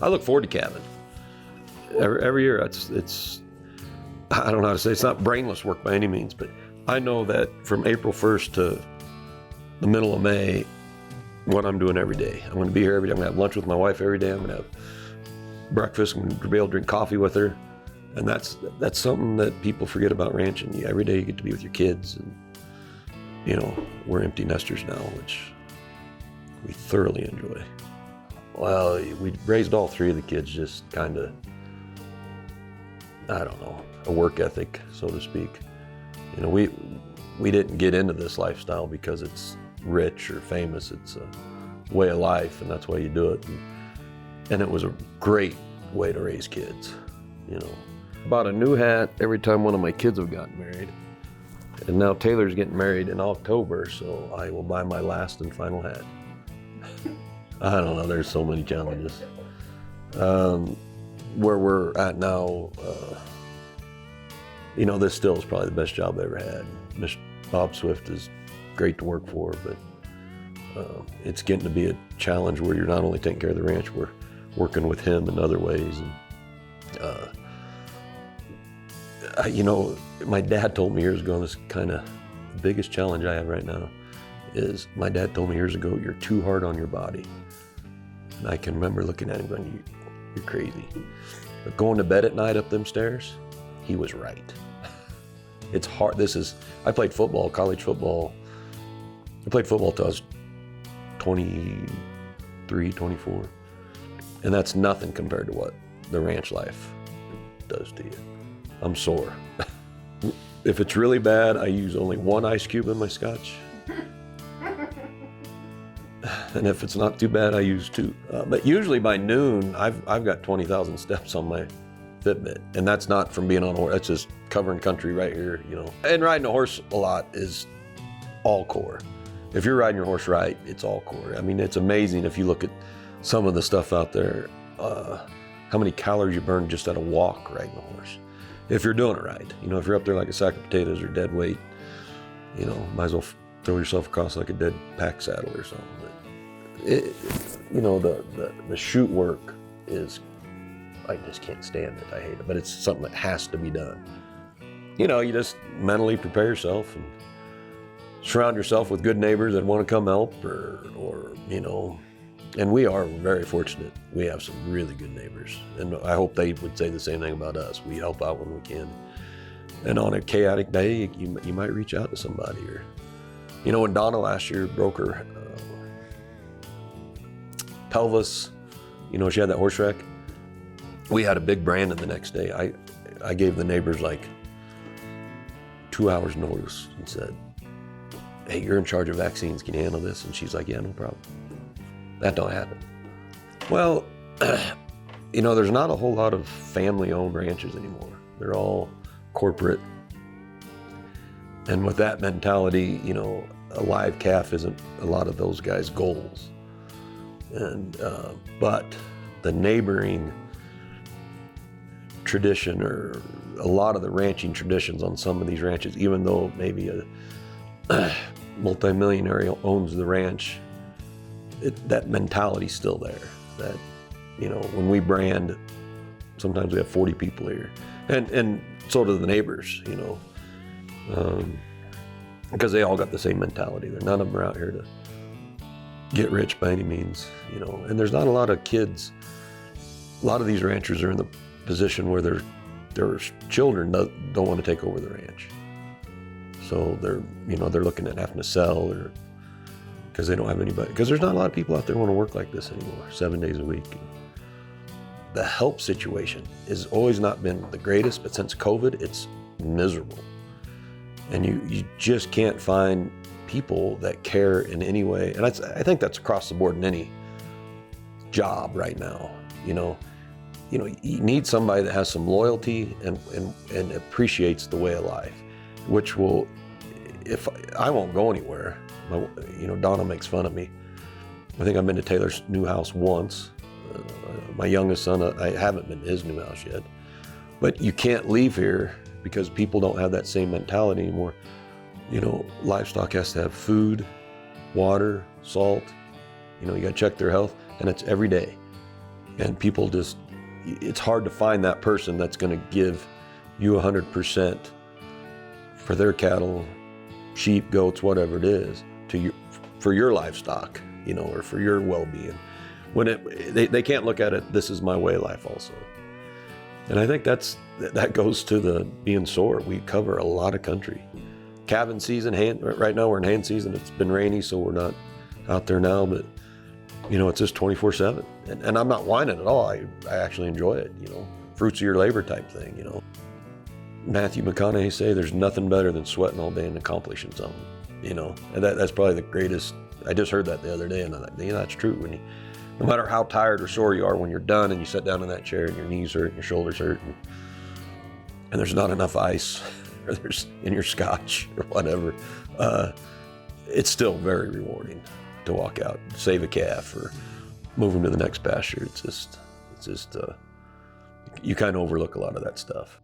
I look forward to calving. Every year, it's I don't know how to say, it's not brainless work by any means, but I know that from April 1st to the middle of May, what I'm doing every day. I'm going to be here every day. I'm going to have lunch with my wife every day. I'm going to have breakfast. I'm going to be able to drink coffee with her. And that's something that people forget about ranching. Every day you get to be with your kids. And, you know, we're empty nesters now, which we thoroughly enjoy. Well, we raised all three of the kids just kind of, I don't know, a work ethic, so to speak. You know, we didn't get into this lifestyle because it's rich or famous. It's a way of life, and that's why you do it. And it was a great way to raise kids, you know. Bought a new hat every time one of my kids have gotten married. And now Taylor's getting married in October, so I will buy my last and final hat. I don't know, there's so many challenges. Where we're at now, you know, this still is probably the best job I ever had. Bob Swift is great to work for, but it's getting to be a challenge where you're not only taking care of the ranch, we're working with him in other ways. And you know, my dad told me years ago, and this is kind of the biggest challenge I have right now, is my dad told me years ago, you're too hard on your body. And I can remember looking at him going, you're crazy. But going to bed at night up them stairs, he was right. It's hard. I played football, college football. I played football till I was 23, 24. And that's nothing compared to what the ranch life does to you. I'm sore. If it's really bad, I use only one ice cube in my scotch. And if it's not too bad, I use two. But usually by noon, I've got 20,000 steps on my Fitbit. And that's not from being on a horse, that's just covering country right here, you know. And riding a horse a lot is all core. If you're riding your horse right, it's all core. I mean, it's amazing if you look at some of the stuff out there, how many calories you burn just at a walk riding a horse. If you're doing it right. You know, if you're up there like a sack of potatoes or dead weight, you know, might as well throw yourself across like a dead pack saddle or something. But you know, the shoot work is, I just can't stand it. I hate it, but it's something that has to be done. You know, you just mentally prepare yourself and surround yourself with good neighbors that want to come help, or you know, and we are very fortunate. We have some really good neighbors, and I hope they would say the same thing about us. We help out when we can. And on a chaotic day, you might reach out to somebody. Or, you know, when Donna last year broke her pelvis, you know, she had that horse wreck. We had a big branding the next day. I gave the neighbors like 2 hours notice and said, hey, you're in charge of vaccines, can you handle this? And she's like, yeah, no problem. That don't happen. Well, you know, there's not a whole lot of family-owned ranches anymore. They're all corporate. And with that mentality, you know, a live calf isn't a lot of those guys' goals. And but the neighboring tradition, or a lot of the ranching traditions on some of these ranches, even though maybe a multimillionaire owns the ranch, that mentality's still there. That, you know, when we brand, sometimes we have 40 people here, and so do the neighbors, you know, because they all got the same mentality. None of them are out here to get rich by any means, you know. And there's not a lot of kids. A lot of these ranchers are in the position where their children don't want to take over the ranch, so they're looking at having to sell, or because they don't have anybody, because there's not a lot of people out there who want to work like this anymore, 7 days a week. The help situation has always not been the greatest, but since COVID, it's miserable. And you just can't find people that care in any way. And I think that's across the board in any job right now. You know, you need somebody that has some loyalty and appreciates the way of life, which will, if I won't go anywhere. You know, Donna makes fun of me. I think I've been to Taylor's new house once. My youngest son, I haven't been to his new house yet. But you can't leave here because people don't have that same mentality anymore. You know, livestock has to have food, water, salt. You know, you gotta check their health, and it's every day. And people just, it's hard to find that person that's going to give you 100% for their cattle, sheep, goats, whatever it is, for your livestock, or for your well-being. When they can't look at it, this is my way of life also. And I think that goes to the being sore. We cover a lot of country. Calving season, right now we're in hand season. It's been rainy, so we're not out there now, but it's just 24/7. And I'm not whining at all. I actually enjoy it, fruits of your labor type thing, Matthew McConaughey say there's nothing better than sweating all day and accomplishing something, and that's probably the greatest. I just heard that the other day, and I thought, that's true. No matter how tired or sore you are, when you're done and you sit down in that chair and your knees hurt and your shoulders hurt and there's not enough ice or there's in your scotch or whatever, it's still very rewarding to walk out, save a calf or move them to the next pasture. It's just you kind of overlook a lot of that stuff.